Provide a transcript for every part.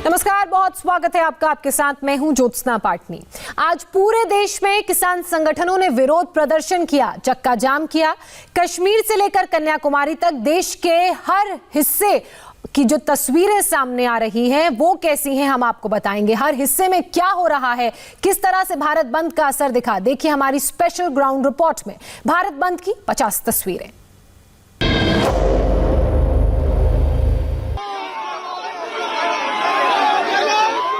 नमस्कार, बहुत स्वागत है आपका। आपके साथ मैं हूं ज्योत्सना पाटनी। आज पूरे देश में किसान संगठनों ने विरोध प्रदर्शन किया, चक्का जाम किया। कश्मीर से लेकर कन्याकुमारी तक देश के हर हिस्से की जो तस्वीरें सामने आ रही हैं वो कैसी हैं हम आपको बताएंगे। हर हिस्से में क्या हो रहा है, किस तरह से भारत बंद का असर दिखा, देखिए हमारी स्पेशल ग्राउंड रिपोर्ट में भारत बंद की 50 तस्वीरें।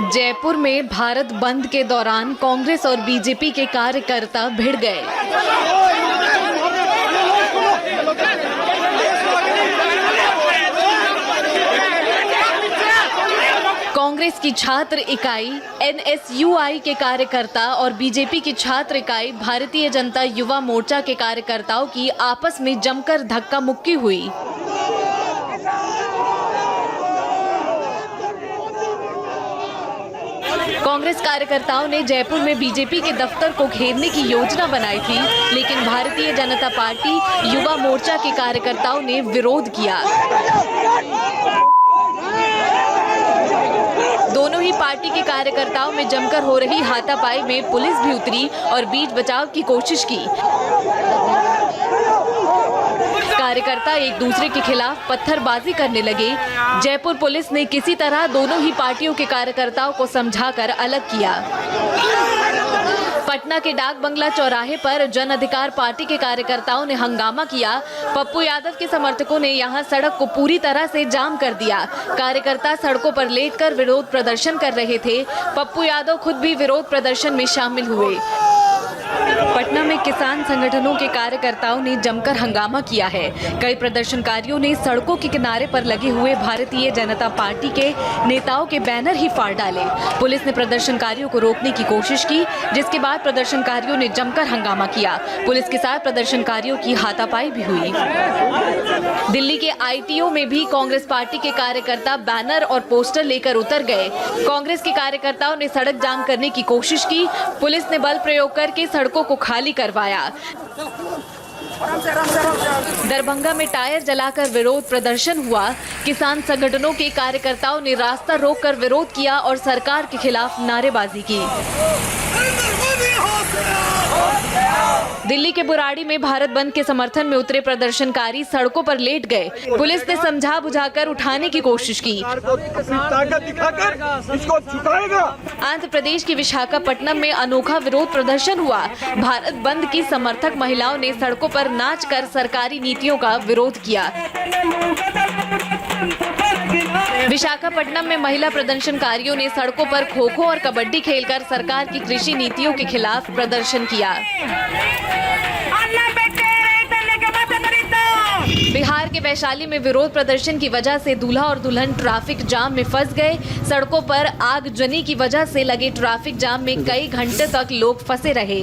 जयपुर में भारत बंद के दौरान कांग्रेस और बीजेपी के कार्यकर्ता भिड़ गए। कांग्रेस की छात्र इकाई NSUI के कार्यकर्ता और बीजेपी की छात्र इकाई भारतीय जनता युवा मोर्चा के कार्यकर्ताओं की आपस में जमकर धक्का मुक्की हुई। कांग्रेस कार्यकर्ताओं ने जयपुर में बीजेपी के दफ्तर को घेरने की योजना बनाई थी, लेकिन भारतीय जनता पार्टी युवा मोर्चा के कार्यकर्ताओं ने विरोध किया। दोनों ही पार्टी के कार्यकर्ताओं में जमकर हो रही हाथापाई में पुलिस भी उतरी और बीच बचाव की कोशिश की। कार्यकर्ता एक दूसरे के खिलाफ पत्थरबाजी करने लगे। जयपुर पुलिस ने किसी तरह दोनों ही पार्टियों के कार्यकर्ताओं को समझाकर अलग किया। पटना के डाक बंगला चौराहे पर जन अधिकार पार्टी के कार्यकर्ताओं ने हंगामा किया। पप्पू यादव के समर्थकों ने यहां सड़क को पूरी तरह से जाम कर दिया। कार्यकर्ता सड़कों पर लेटकर विरोध प्रदर्शन कर रहे थे। पप्पू यादव खुद भी विरोध प्रदर्शन में शामिल हुए। पटना में किसान संगठनों के कार्यकर्ताओं ने जमकर हंगामा किया है। कई प्रदर्शनकारियों ने सड़कों के किनारे पर लगे हुए भारतीय जनता पार्टी के नेताओं के बैनर ही फाड़ डाले। पुलिस ने प्रदर्शनकारियों को रोकने की कोशिश की, जिसके बाद प्रदर्शनकारियों ने जमकर हंगामा किया। पुलिस के साथ प्रदर्शनकारियों की हाथापाई भी हुई। दिल्ली के ITO में भी कांग्रेस पार्टी के कार्यकर्ता बैनर और पोस्टर लेकर उतर गए। कांग्रेस के कार्यकर्ताओं ने सड़क जाम करने की कोशिश की। पुलिस ने बल प्रयोग करके सड़कों को खाली करवाया। दरभंगा में टायर जलाकर विरोध प्रदर्शन हुआ। किसान संगठनों के कार्यकर्ताओं ने रास्ता रोककर विरोध किया और सरकार के खिलाफ नारेबाजी की। दिल्ली के बुराड़ी में भारत बंद के समर्थन में उतरे प्रदर्शनकारी सड़कों पर लेट गए। पुलिस ने समझा बुझाकर उठाने की कोशिश की। आंध्र प्रदेश के विशाखापट्टनम में अनोखा विरोध प्रदर्शन हुआ। भारत बंद की समर्थक महिलाओं ने सड़कों पर नाचकर सरकारी नीतियों का विरोध किया। विशाखापट्टनम में महिला प्रदर्शनकारियों ने सड़कों पर खो-खो और कबड्डी खेलकर सरकार की कृषि नीतियों के खिलाफ प्रदर्शन किया। बिहार के वैशाली में विरोध प्रदर्शन की वजह से दूल्हा और दुल्हन ट्रैफिक जाम में फंस गए। सड़कों पर आगजनी की वजह से लगे ट्रैफिक जाम में कई घंटे तक लोग फंसे रहे।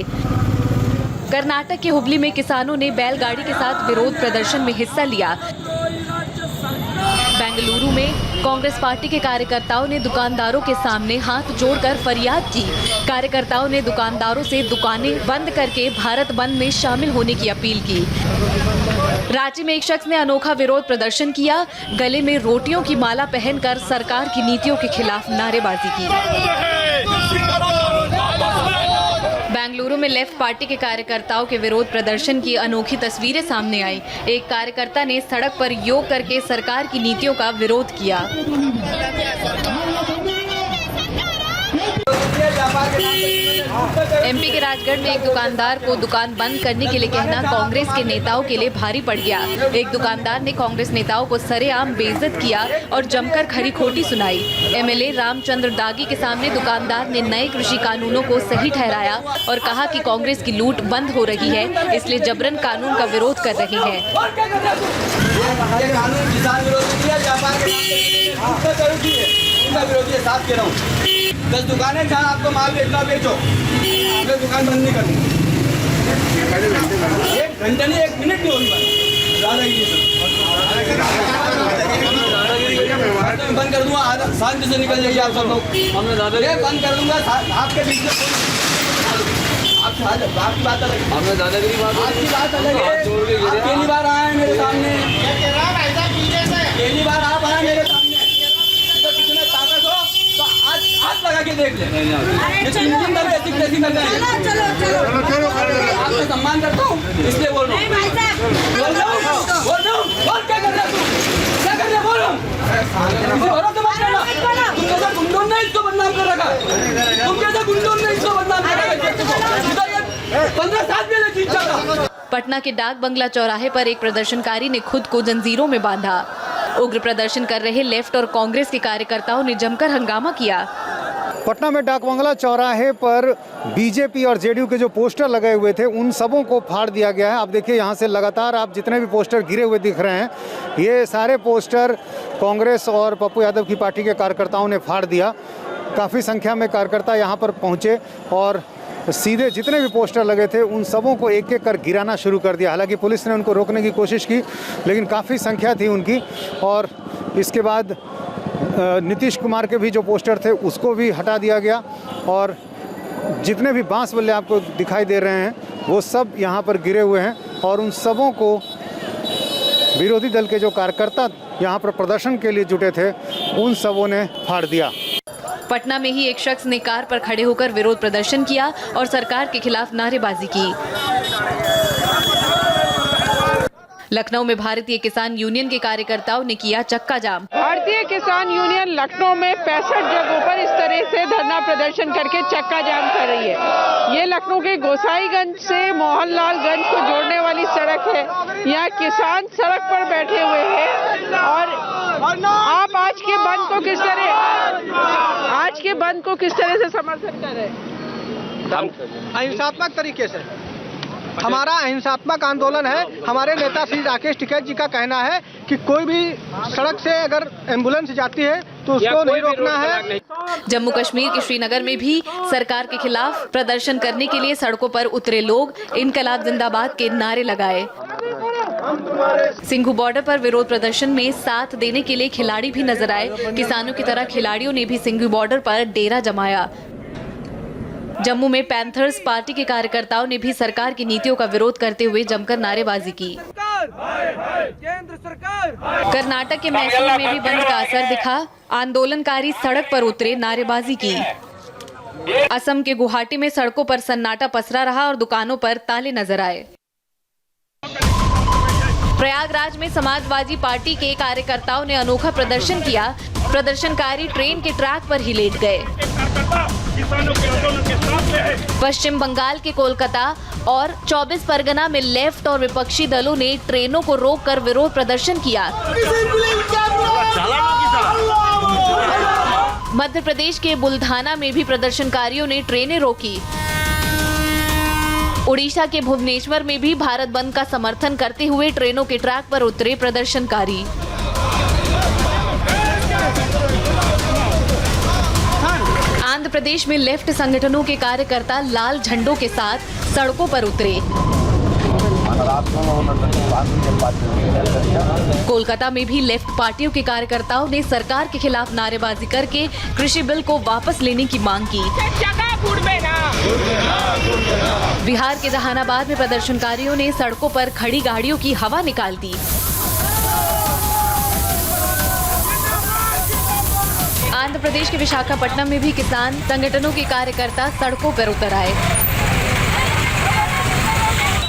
कर्नाटक के हुबली में किसानों ने बैलगाड़ी के साथ विरोध प्रदर्शन में हिस्सा लिया। बेंगलुरु में कांग्रेस पार्टी के कार्यकर्ताओं ने दुकानदारों के सामने हाथ जोड़कर फरियाद की। कार्यकर्ताओं ने दुकानदारों से दुकानें बंद करके भारत बंद में शामिल होने की अपील की। रांची में एक शख्स ने अनोखा विरोध प्रदर्शन किया। गले में रोटियों की माला पहनकर सरकार की नीतियों के खिलाफ नारेबाजी की। बेंगलुरु में लेफ्ट पार्टी के कार्यकर्ताओं के विरोध प्रदर्शन की अनोखी तस्वीरें सामने आई। एक कार्यकर्ता ने सड़क पर योग करके सरकार की नीतियों का विरोध किया। MP के राजगढ़ में एक दुकानदार को दुकान बंद करने के लिए कहना कांग्रेस के नेताओं के लिए भारी पड़ गया। एक दुकानदार ने कांग्रेस नेताओं को सरेआम बेइज्जत किया और जमकर खरी खोटी सुनाई। MLA रामचंद्र दागी के सामने दुकानदार ने नए कृषि कानूनों को सही ठहराया और कहा कि कांग्रेस की लूट बंद हो रही है, इसलिए जबरन कानून का विरोध कर रहे हैं। विरोधी साथ कह रहा हूँ 10 दुकानें जहाँ आपको माल बेचना बेचो, आपने दुकान बंद नहीं करनी। 1 घंटा नहीं 1 मिनट नहीं होगी बंद कर दूंगा। शांति से निकल जाइए आप सब लोग। बंद कर दूंगा आपके बीच में। आपकी बात अलग है, आपकी बात अलग है। पहली बार आए हैं मेरे सामने, पहली बार आप आए मेरे सामने। किसी में ताकत हो तो देख ले। ये 3 बार कैसी कैसी कर रहे हैं। आपका सम्मान करता हूँ इसलिए बोल रहा हूँ। बोल क्या कर रहा है तू? क्या कर रहा है? बोल रहा हूँ। तुम कैसा गुंडों ने इसको बदनाम कर रखा है? तुम कैसा गुंडों ने इसको बदनाम कर रखा है? 15 साल पहले जीत जाता। पटना के डाक बंगला चौराहे पर एक प्रदर्शनकारी ने खुद को जंजीरों में बांधा। उग्र प्रदर्शन कर रहे लेफ्ट और कांग्रेस के कार्यकर्ताओं ने जमकर हंगामा किया। पटना में डाक बंगला चौराहे पर बीजेपी और जेडीयू के जो पोस्टर लगे हुए थे उन सबों को फाड़ दिया गया है। आप देखिए यहाँ से लगातार आप जितने भी पोस्टर गिरे हुए दिख रहे हैं, ये सारे पोस्टर कांग्रेस और पप्पू यादव की पार्टी के कार्यकर्ताओं ने फाड़ दिया। काफ़ी संख्या में कार्यकर्ता यहाँ पर पहुँचे और सीधे जितने भी पोस्टर लगे थे उन सबों को एक एक कर गिराना शुरू कर दिया। हालांकि पुलिस ने उनको रोकने की कोशिश की, लेकिन काफ़ी संख्या थी उनकी। और इसके बाद नीतीश कुमार के भी जो पोस्टर थे उसको भी हटा दिया गया और जितने भी बांस बल्ले आपको दिखाई दे रहे हैं वो सब यहाँ पर गिरे हुए हैं और उन सबों को विरोधी दल के जो कार्यकर्ता यहाँ पर प्रदर्शन के लिए जुटे थे उन सबों ने फाड़ दिया। पटना में ही एक शख्स ने कार पर खड़े होकर विरोध प्रदर्शन किया और सरकार के खिलाफ नारेबाजी की। लखनऊ में भारतीय किसान यूनियन के कार्यकर्ताओं ने किया चक्का जाम। भारतीय किसान यूनियन लखनऊ में 65 जगहों पर इस तरह से धरना प्रदर्शन करके चक्का जाम कर रही है। ये लखनऊ के गोसाईगंज से मोहनलालगंज को जोड़ने वाली सड़क है। यहाँ किसान सड़क पर बैठे हुए हैं और आप आज के बंद को किस तरह से समर्थन कर रहे हैं? अहिंसात्मक तरीके से हमारा अहिंसात्मक आंदोलन है। हमारे नेता श्री राकेश टिकैत जी का कहना है कि कोई भी सड़क से अगर एम्बुलेंस जाती है तो उसको नहीं रोकना है। जम्मू कश्मीर के श्रीनगर में भी सरकार के खिलाफ प्रदर्शन करने के लिए सड़कों पर उतरे लोग इनकलाब जिंदाबाद के नारे लगाए। सिंघू बॉर्डर पर विरोध प्रदर्शन में साथ देने के लिए खिलाड़ी भी नजर आए। किसानों की तरह खिलाड़ियों ने भी सिंघू बॉर्डर पर डेरा जमाया। जम्मू में पैंथर्स पार्टी के कार्यकर्ताओं ने भी सरकार की नीतियों का विरोध करते हुए जमकर नारेबाजी की। कर्नाटक के मैसूर में भी बंद का असर दिखा। आंदोलनकारी सड़क पर उतरे, नारेबाजी की। असम के गुवाहाटी में सड़कों पर सन्नाटा पसरा रहा और दुकानों पर ताले नजर आए। प्रयागराज में समाजवादी पार्टी के कार्यकर्ताओं ने अनोखा प्रदर्शन किया। प्रदर्शनकारी ट्रेन के ट्रैक पर ही लेट गए। पश्चिम बंगाल के कोलकाता और 24 परगना में लेफ्ट और विपक्षी दलों ने ट्रेनों को रोककर विरोध प्रदर्शन किया। मध्य प्रदेश के बुल्धाना में भी प्रदर्शनकारियों ने ट्रेनें रोकी। उड़ीसा के भुवनेश्वर में भी भारत बंद का समर्थन करते हुए ट्रेनों के ट्रैक पर उतरे प्रदर्शनकारी। आंध्र प्रदेश में लेफ्ट संगठनों के कार्यकर्ता लाल झंडों के साथ सड़कों पर उतरे। कोलकाता में भी लेफ्ट पार्टियों के कार्यकर्ताओं ने सरकार के खिलाफ नारेबाजी करके कृषि बिल को वापस लेने की मांग की। बिहार के जहानाबाद में प्रदर्शनकारियों ने सड़कों पर खड़ी गाड़ियों की हवा निकाल दी। आंध्र प्रदेश के विशाखापट्टनम में भी किसान संगठनों के कार्यकर्ता सड़कों पर उतर आए।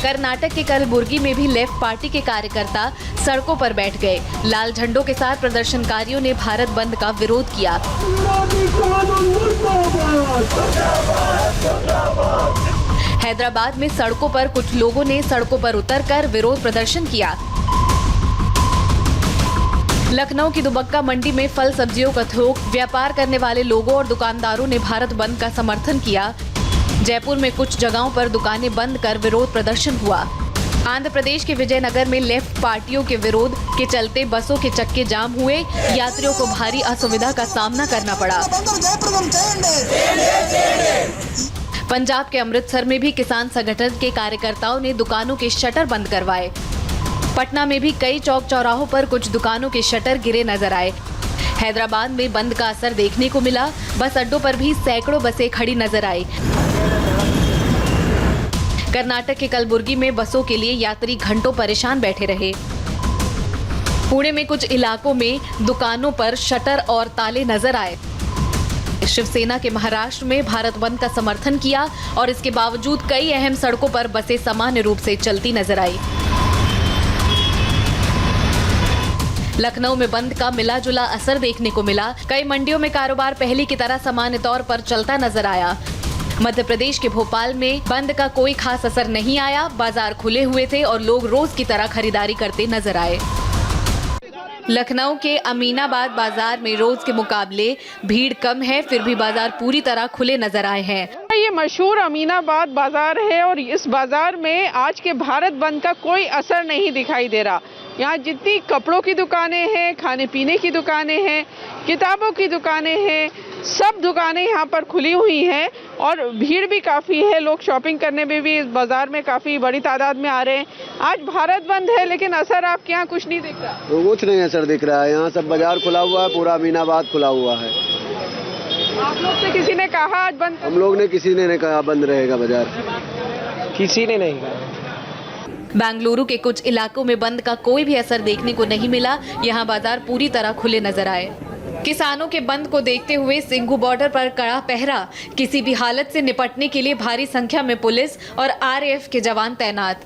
कर्नाटक के कलबुर्गी में भी लेफ्ट पार्टी के कार्यकर्ता सड़कों पर बैठ गए। लाल झंडों के साथ प्रदर्शनकारियों ने भारत बंद का विरोध किया। हैदराबाद में सड़कों पर कुछ लोगों ने सड़कों पर उतरकर विरोध प्रदर्शन किया। लखनऊ की दुबक्का मंडी में फल सब्जियों का थोक व्यापार करने वाले लोगों और दुकानदारों ने भारत बंद का समर्थन किया। जयपुर में कुछ जगहों पर दुकानें बंद कर विरोध प्रदर्शन हुआ। आंध्र प्रदेश के विजयनगर में लेफ्ट पार्टियों के विरोध के चलते बसों के चक्के जाम हुए। यात्रियों को भारी असुविधा का सामना करना पड़ा। पंजाब के अमृतसर में भी किसान संगठन के कार्यकर्ताओं ने दुकानों के शटर बंद करवाए। पटना में भी कई चौक चौराहों पर कुछ दुकानों के शटर गिरे नजर आए। हैदराबाद में बंद का असर देखने को मिला। बस अड्डों पर भी सैकड़ों बसें खड़ी नजर आई। कर्नाटक के कलबुर्गी में बसों के लिए यात्री घंटों परेशान बैठे रहे। पुणे में कुछ इलाकों में दुकानों पर शटर और ताले नजर आए। शिवसेना के महाराष्ट्र में भारत बंद का समर्थन किया और इसके बावजूद कई अहम सड़कों पर बसें सामान्य रूप से चलती नजर आई। लखनऊ में बंद का मिला जुला असर देखने को मिला। कई मंडियों में कारोबार पहले की तरह सामान्य तौर पर चलता नजर आया। मध्य प्रदेश के भोपाल में बंद का कोई खास असर नहीं आया। बाजार खुले हुए थे और लोग रोज की तरह खरीदारी करते नजर आए। लखनऊ के अमीनाबाद बाजार में रोज के मुकाबले भीड़ कम है, फिर भी बाजार पूरी तरह खुले नजर आए हैं। ये मशहूर अमीनाबाद बाजार है और इस बाजार में आज के भारत बंद का कोई असर नहीं दिखाई दे रहा। यहाँ जितनी कपड़ों की दुकानें हैं, खाने पीने की दुकानें हैं, किताबों की दुकानें हैं, सब दुकानें यहाँ पर खुली हुई हैं और भीड़ भी काफ़ी है। लोग शॉपिंग करने में भी इस बाज़ार में काफ़ी बड़ी तादाद में आ रहे हैं। आज भारत बंद है लेकिन असर आपके यहाँ कुछ नहीं दिख रहा। तो कुछ नहीं असर दिख रहा है। यहाँ सब बाजार खुला हुआ है, पूरा अमीनाबाद खुला हुआ है। आप लोग से किसी ने कहा आज बंद? हम लोग ने किसी ने नहीं कहा बंद रहेगा बाजार, किसी ने नहीं कहा। बेंगलुरु के कुछ इलाकों में बंद का कोई भी असर देखने को नहीं मिला। यहाँ बाजार पूरी तरह खुले नजर आए। किसानों के बंद को देखते हुए सिंघू बॉर्डर पर कड़ा पहरा, किसी भी हालत से निपटने के लिए भारी संख्या में पुलिस और आरएएफ के जवान तैनात।